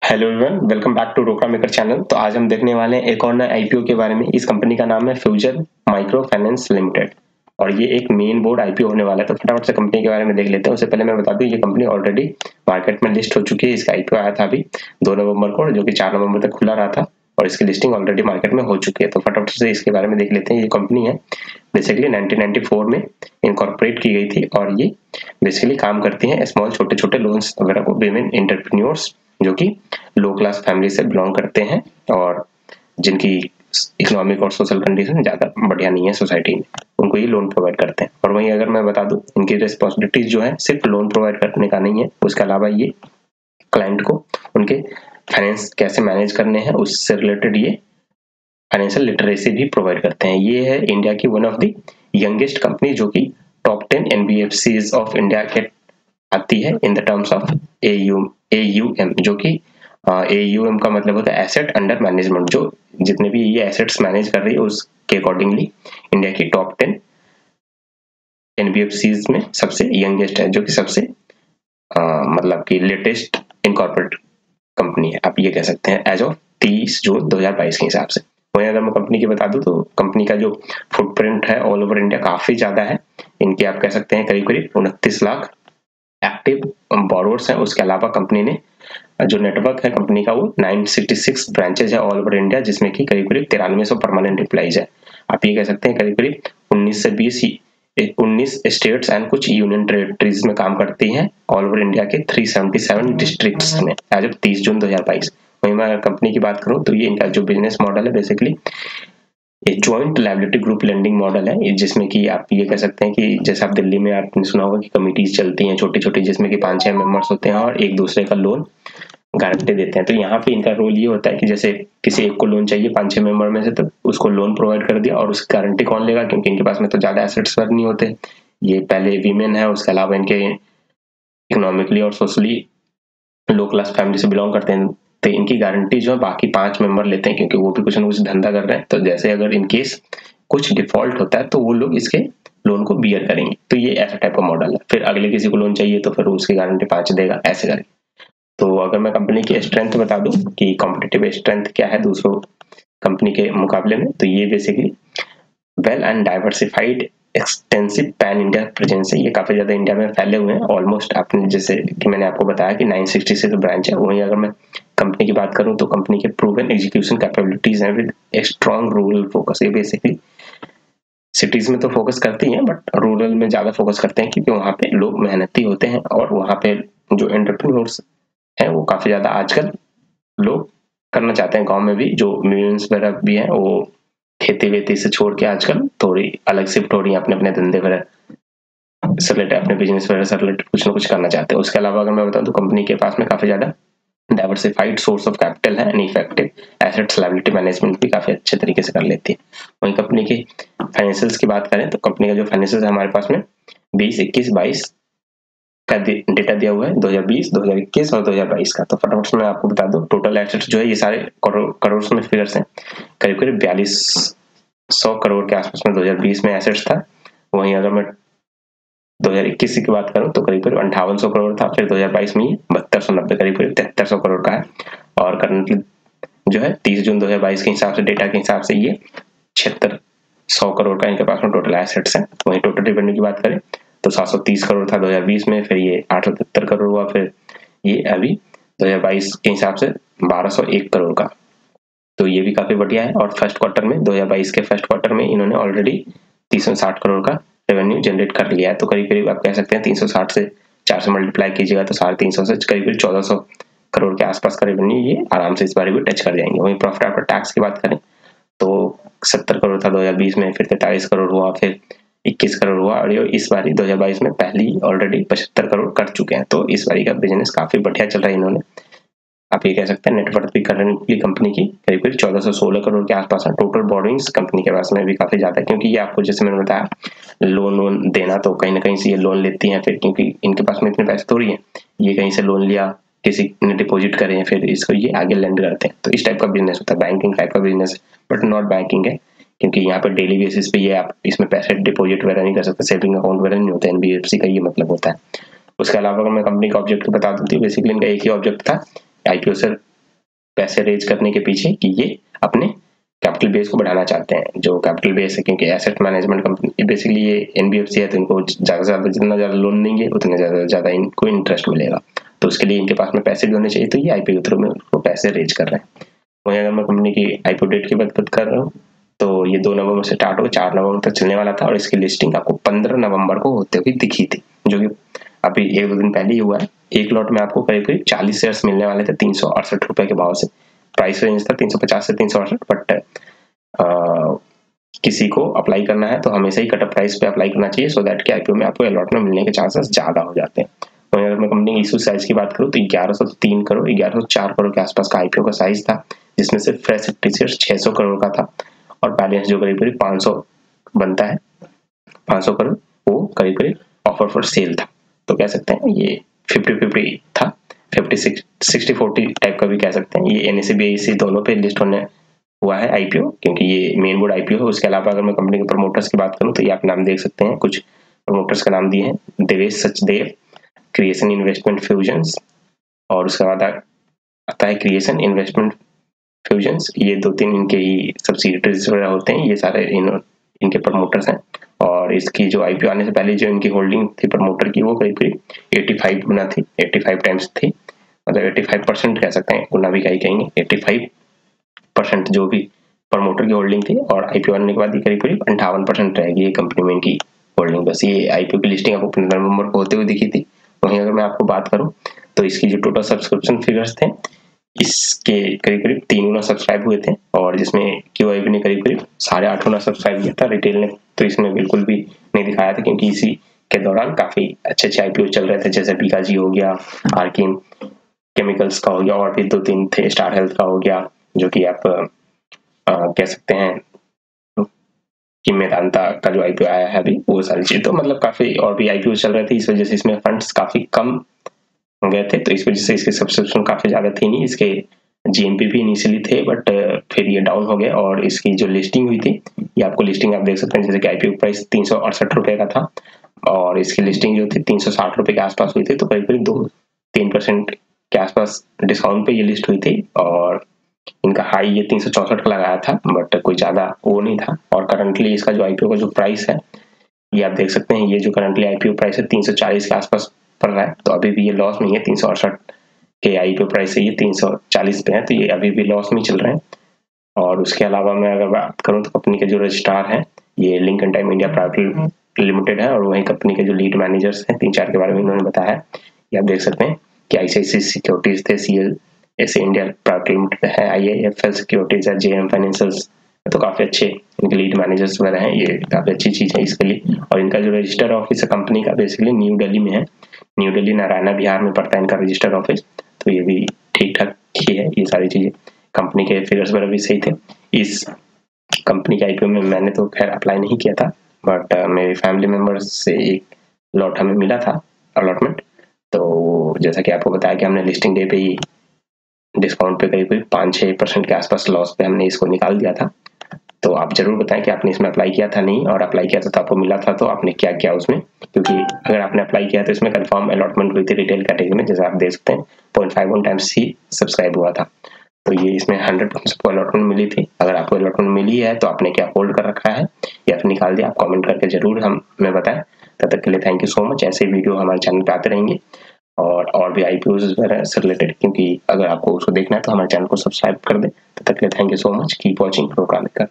Hello everyone, welcome back to Roka Maker channel. तो आज हम देखने वाले हैं एक और नए आईपीओ के बारे में। इस कंपनी का नाम है फ्यूचर माइक्रो फाइनेंस लिमिटेड और ये एक मेन बोर्ड आईपीओ होने वाला है। तो फटाफट से कंपनी के बारे में देख लेते हैं। उससे पहले मैं बता दूं, ये कंपनी ऑलरेडी मार्केट में लिस्ट हो चुकी है। इसका आईपीओ आया था अभी 2 नवंबर को, जो कि 4 नवंबर तक खुला रहा था और इसकी लिस्टिंग ऑलरेडी मार्केट में हो चुकी है। तो फटाफट से इसके बारे में देख लेते हैं। ये कंपनी है बेसिकली 1994 में इनकॉर्पोरेट की गई थी और ये बेसिकली काम करती है स्मॉल छोटे छोटे लोन्स वगैरह को विमेन एंटरप्रेन्योर्स जो कि लो क्लास फैमिली से बिलोंग करते हैं और जिनकी इकोनॉमिक और सोशल कंडीशन ज्यादा बढ़िया नहीं है सोसाइटी में, उनको ये लोन प्रोवाइड करते हैं। और वहीं अगर मैं बता दूं, इनकी रिस्पॉन्सिबिलिटीज जो है सिर्फ लोन प्रोवाइड करने का नहीं है, उसके अलावा ये क्लाइंट को उनके फाइनेंस कैसे मैनेज करने हैं उससे रिलेटेड ये फाइनेंशियल लिटरेसी भी प्रोवाइड करते हैं। ये है इंडिया की one of the youngest company जो कि टॉप 10 एनबीएफसीज ऑफ इंडिया के आती है in the terms of AUM, जो कि AUM का मतलब होता है एसेट अंडर मैनेजमेंट। जो जितने भी ये एसेट्स मैनेज कर रही है उसके अकॉर्डिंगली इंडिया की टॉप 10 एनबीएफसीज में सबसे यंगेस्ट है, जो कि सबसे मतलब कि लेटेस्ट इनकॉर्पोरेट कंपनी है, आप ये कह सकते हैं एज ऑफ 30 जून 2022 के हिसाब से। वहीं अगर मैं कंपनी की बता दूं तो कंपनी का जो फुटप्रिंट है ऑल ओवर इंडिया काफी ज्यादा है। इनकी आप कह सकते हैं करीब करीब 29 लाख एक्टिव बोरोवर्स हैं। उसके अलावा कंपनी ने जो नेटवर्क है कंपनी का वो 966 ब्रांचेज है ऑल ओवर इंडिया, जिसमें कि करीब करीब 9300 परमानेंट एम्प्लॉइज है। आप ये कह सकते हैं करीब करीब 19 स्टेट्स एंड कुछ यूनियन टेरिटरीज में काम करती हैं ऑल ओवर इंडिया के 377 डिस्ट्रिक्ट्स में एज ऑफ 30 जून 2022। वहीं मैं कंपनी की बात करूं तो ये इनका जो बिजनेस मॉडल है बेसिकली ये joint liability group lending model है, जिसमें कि आप ये कह सकते हैं कि जैसे आप दिल्ली में आपने सुना होगा कि कमिटीज चलती हैं छोटी छोटी, जिसमें कि 5-6 मेंबर्स होते हैं और एक दूसरे का लोन गारंटी देते हैं। तो यहाँ पे इनका रोल ये होता है कि जैसे किसी एक को लोन चाहिए 5-6 मेंबर में से, तो उसको लोन प्रोवाइड कर दिया और उसकी गारंटी कौन लेगा, क्योंकि इनके पास में तो ज्यादा एसेट्स वर्क नहीं होते। ये पहले वीमेन है, उसके अलावा इनके इकोनॉमिकली और सोशली लो क्लास फैमिली से बिलोंग करते हैं। तो इनकी गारंटी जो है बाकी 5 मेंबर लेते हैं, क्योंकि वो भी कुछ ना कुछ धंधा कर रहे हैं। तो जैसे अगर इन केस कुछ डिफॉल्ट होता है तो वो लोग इसके लोन को बियर करेंगे। तो ये ऐसा टाइप का मॉडल है। फिर अगले किसी को लोन चाहिए तो फिर उसकी गारंटी 5 देगा, ऐसे करके। तो अगर मैं कंपनी की स्ट्रेंथ बता दूं कि कॉम्पिटिटिव स्ट्रेंथ क्या है दूसरों कंपनी के मुकाबले में, तो ये basically well and diversified extensive pan India presence है। ये काफी ज्यादा इंडिया में फैले हुए हैं ऑलमोस्ट। आपने जैसे कि मैंने आपको बताया कि 966 ब्रांच है। वहीं अगर मैं कंपनी की बात करूं तो कंपनी के प्रूवन एग्जीक्यूशन कैपेबिलिटीज हैं विद एक स्ट्रॉन्ग रूरल फोकस। ये बेसिकली सिटीज में तो फोकस करती हैं बट रूरल में ज्यादा फोकस करते हैं, क्योंकि वहां पे लोग मेहनती होते हैं और वहां पे जो एंटरप्रेन्योर्स हैं वो काफी ज्यादा आजकल लोग करना चाहते हैं। गांव में भी जो मिलियंस वगैरह भी हैं वो खेती वेती से छोड़ के आजकल थोड़ी अलग शिफ्ट हो रही है, अपने अपने धंधे वगैरह से रिलेटेड, अपने बिजनेस वगैरह से रिलेटेड कुछ ना कुछ करना चाहते हैं। उसके अलावा अगर मैं बताऊं तो कंपनी के पास में काफी ज्यादा डाइवर्सिफाइड सोर्स ऑफ कैपिटल है and effective assets liability management भी काफी अच्छे तरीके से कर लेती है। वहीं कंपनी के फाइनेंशियल्स की बात करें तो कंपनी का जो फाइनेंशियल है हमारे पास में 20, 21, 22 का डेटा दिया हुआ है, 2020, 2021 और 2022 का। तो फटाफट से मैं आपको बता दूं, टोटल एसेट्स जो है ये सारे करोड़ में फिगर्स हैं। करीब करीब 4200 करोड़ के आसपास में 2020 में एसेट्स था। वहीं अगर मैं 2021 की बात करूं तो करीब करीब 5800 करोड़ था। फिर 2022 में ये 7290 करीब करीब 7300 करोड़ का है। और करंटली जो है 30 जून 2022 के हिसाब से डेटा के हिसाब से ये 7600 करोड़ का इनके पास में टोटल एसेट्स है। वहीं टोटल रेवेन्यू की बात करें तो 730 करोड़ था 2020 में, फिर ये 873 करोड़ हुआ, फिर ये अभी 2022 के हिसाब से 1201 करोड़ का। तो ये भी काफी बढ़िया है। और फर्स्ट क्वार्टर में 2022 के फर्स्ट क्वार्टर में इन्होंने ऑलरेडी 360 करोड़ का रेवेन्यू जनरेट कर लिया है। तो करीब करीब आप कह सकते हैं 360 से 4 से मल्टीप्लाई कीजिएगा तो 350 से करीब करीब 1400 करोड़ के आसपास का रेवेन्यू ये आराम से इस बार भी टच कर जाएंगे। वहीं प्रॉफिट आफ्टर टैक्स की बात करें तो 70 करोड़ था 2020 में, फिर 43 करोड़ हुआ, फिर 21 करोड़ हुआ और ये इस बारी 2022 में पहली ऑलरेडी 75 करोड़ कर चुके हैं। तो इस बारी का बिजनेस काफी बढ़िया चल रहा है। इन्होंने आप ये कह सकते हैं नेटवर्क भी करंटली कंपनी की करीब करीब 1416 करोड़ के आसपास है। टोटल बोर्डिंग्स कंपनी के पास में भी काफी ज्यादा है, क्योंकि ये आपको जैसे मैंने बताया लोन देना तो कहीं ना कहीं से ये लोन लेती हैं। फिर क्योंकि इनके पास में इतने पैसे थोड़ी है, ये कहीं से लोन लिया, किसी ने डिपॉजिट करे हैं, फिर इसको ये आगे लेंड करते हैं। तो इस टाइप का बिजनेस होता है, बैंकिंग टाइप का बिजनेस बट नॉट बैंकिंग है, क्योंकि यहाँ पे डेली बेसिस पे ये आप इसमें पैसे डिपॉजिट वगैरह नहीं कर सकते, सेविंग अकाउंट वगैरह नहीं होता। एनबीएफसी का ये मतलब होता है। उसके अलावा अगर मैं कंपनी का ऑब्जेक्ट बता दूं तो बेसिकली इनका एक ही ऑब्जेक्ट था, आईपीओ से पैसे रेज करने के पीछे कि ये अपने कैपिटल बेस को बढ़ाना चाहते हैं। जो कैपिटल बेस है, क्योंकि एसेट मैनेजमेंट कंपनी बेसिकली ये एनबीएफसी है, तो इनको ज़्यादा से ज़्यादा जितना ज़्यादा लोन देंगे उतना ज़्यादा इनको इंटरेस्ट मिलेगा। तो उसके लिए इनके पास में पैसे भी होने चाहिए, तो ये आईपीओ के थ्रू में उसको पैसे रेज कर रहे हैं। वहीं अगर मैं कंपनी की आईपीओ डेट की बात कर रहा हूँ तो ये 2 नवंबर से स्टार्ट हो 4 नवंबर तक चलने वाला था, और इसकी लिस्टिंग आपको 15 नवंबर को होते हुए दिखी थी, जो कि अभी 1-2 दिन पहले ही हुआ है। एक लॉट में आपको करीब करीब 40 शेयर्स मिलने वाले थे 368 रुपए के भाव से। प्राइस रेंज था 350 से 368, बट किसी को अप्लाई करना है तो हमेशा ही कट प्राइस पे अप्लाई करना चाहिए, सो दैट कि आईपीओ में आपको अलॉटमेंट मिलने के चांसेस ज्यादा हो जाते हैं। वहीं अगर मैं कंपनी की इशू साइज की बात करूँ तो 1103 करोड़ 1104 करोड़ के आसपास का आईपीओ का साइज था, जिसमें से फ्रेश इक्विटी शेयर 600 करोड़ का था, और बैलेंस जो करीब करीब 500 बनता है 500 करोड़, वो करीब करीब ऑफर फॉर सेल था। तो कह सकते हैं ये 50-50 था, 50-60-40 टाइप का भी कह सकते हैं। ये एनएसई बीआईसी दोनों पे लिस्ट होने हुआ है आईपीओ, क्योंकि ये मेन बोर्ड आईपीओ है। उसके अलावा अगर मैं कंपनी के प्रमोटर्स की बात करूं तो ये आप नाम देख सकते हैं, कुछ प्रमोटर्स का नाम दिए हैं, Devesh Sachdev, creation investment fusions, और उसके बाद आता है क्रिएशन इन्वेस्टमेंट फ्यूजन्स। ये 2-3 इनके ही सब्सिडियरीज वगैरह होते हैं, ये सारे इनके प्रमोटर्स हैं। और इसकी जो आईपीओ आने से पहले जो इनकी होल्डिंग थी प्रमोटर की, वो करीब करीब 85 गुना थी, 85 टाइम्स थी, मतलब 85% कह सकते हैं, गुना भी क्या ही कहेंगे, 85% जो भी प्रमोटर की होल्डिंग थी, और आईपीओ आने के बाद करीब करीब 58% रहेगी ये कंपनी में इनकी होल्डिंग। बस ये आईपीओ की लिस्टिंग आपको 15 नवंबर को होते हुए दिखी थी। वहीं अगर मैं आपको बात करूं तो इसकी जो टोटल सब्सक्रिप्शन फिगर्स थे, इसके करीब करीब 3 गुना सब्सक्राइब हुए थे, और जिसमें क्यूआईबी ने करीब करीब 8.5 गुना सब्सक्राइब किया था। रिटेल ने तो इसमें बिल्कुल भी नहीं दिखाया था, क्योंकि इसी के दौरान काफी अच्छे आईपीओ चल रहे थे, जैसे बीकाजी हो गया, आर्किन केमिकल्स का हो गया, और भी 2-3 थे, स्टार हेल्थ का हो गया, जो कि आप कह सकते हैं कि मेदांता का जो आईपीओ आया है अभी, वो सारी चीज, तो मतलब काफी और भी आईपीओ चल रहे थे। इस वजह से इसमें फंड्स काफी कम गए थे, तो इस वजह से इसके सब्सक्रिप्शन काफी ज्यादा थी नहीं। इसके जीएमपी भी इनिशियली थे, बट फिर ये डाउन हो गए, और इसकी जो लिस्टिंग हुई थी, ये आपको लिस्टिंग आप देख सकते हैं, जैसे कि आईपीओ प्राइस 368 रुपए का था, और इसकी लिस्टिंग जो थी 360 रुपए के आसपास हुई थी, तो करीब करीब 2-3% के आसपास डिस्काउंट पे ये लिस्ट हुई थी। और इनका हाई ये 364 का लगाया था, बट कोई ज्यादा वो नहीं था। और करंटली इसका जो आईपीओ का जो प्राइस है, ये आप देख सकते हैं, ये जो करंटली आईपीओ प्राइस है 340 के आसपास पड़ रहा है, तो अभी भी ये लॉस नहीं है। 368 के आईपीओ प्राइस है, ये 340 पे है, तो ये अभी भी लॉस में चल रहे हैं। और उसके अलावा मैं अगर बात करूं तो कंपनी के जो रजिस्ट्रार है, ये Lincoln time India private limited है, और वही कंपनी के जो लीड मैनेजर्स हैं 3-4 के बारे में इन्होंने बताया है। ये आप देख सकते हैं कि आईसीआईसी सिक्योरिटीज थे, सीएल ऐसे इंडिया प्राइवेट लिमिटेड है, आईआईएफएल सिक्योरिटीज है, जेएम फाइनेंशियल्स, तो काफी अच्छे इनके लीड मैनेजर्स वगैरह हैं। ये काफी अच्छी चीज है इसके लिए। और इनका जो रजिस्टर ऑफिस है कंपनी का, बेसिकली न्यू दिल्ली में है, न्यू दिल्ली नारायणा बिहार में पड़ता है इनका रजिस्टर ऑफिस, तो ये भी ठीक ठाक ही है। ये सारी चीजें, कंपनी के फिगर्स वगैरह भी सही थे। इस कंपनी के आईपीओ में मैंने तो खैर अप्लाई नहीं किया था, बट मेरे फैमिली मेंबर्स से एक लॉट हमें मिला था अलॉटमेंट, तो जैसा कि आपको बताया कि हमने लिस्टिंग डे पे ही डिस्काउंट पे करीब 5-6% के आसपास लॉस पे हमने इसको निकाल दिया था। तो आप जरूर बताएं कि आपने इसमें अप्लाई किया था नहीं, और अप्लाई किया था तो आपको मिला था तो आपने क्या किया उसमें, क्योंकि अगर आपने अप्लाई किया तो इसमें कंफर्म अलॉटमेंट हुई थी रिटेल कैटेगरी में, जैसे आप देख सकते हैं 0.51 टाइम्स ही सब्सक्राइब हुआ था। तो ये इसमें 100% सबको अलॉटमेंट मिली थी। अगर आपको अलॉटमेंट मिली है तो आपने क्या होल्ड कर रखा है या फिर निकाल दिया, आप कमेंट करके जरूर हमें बताएं। तब तक के लिए थैंक यू सो मच। ऐसे वीडियो हमारे चैनल पे आते रहेंगे, और भी आईपीओज वगैरह से रिलेटेड, क्योंकि अगर आपको उसको देखना है तो हमारे चैनल को सब्सक्राइब कर दें। तब तक के लिए thank you so much. Keep watching programming.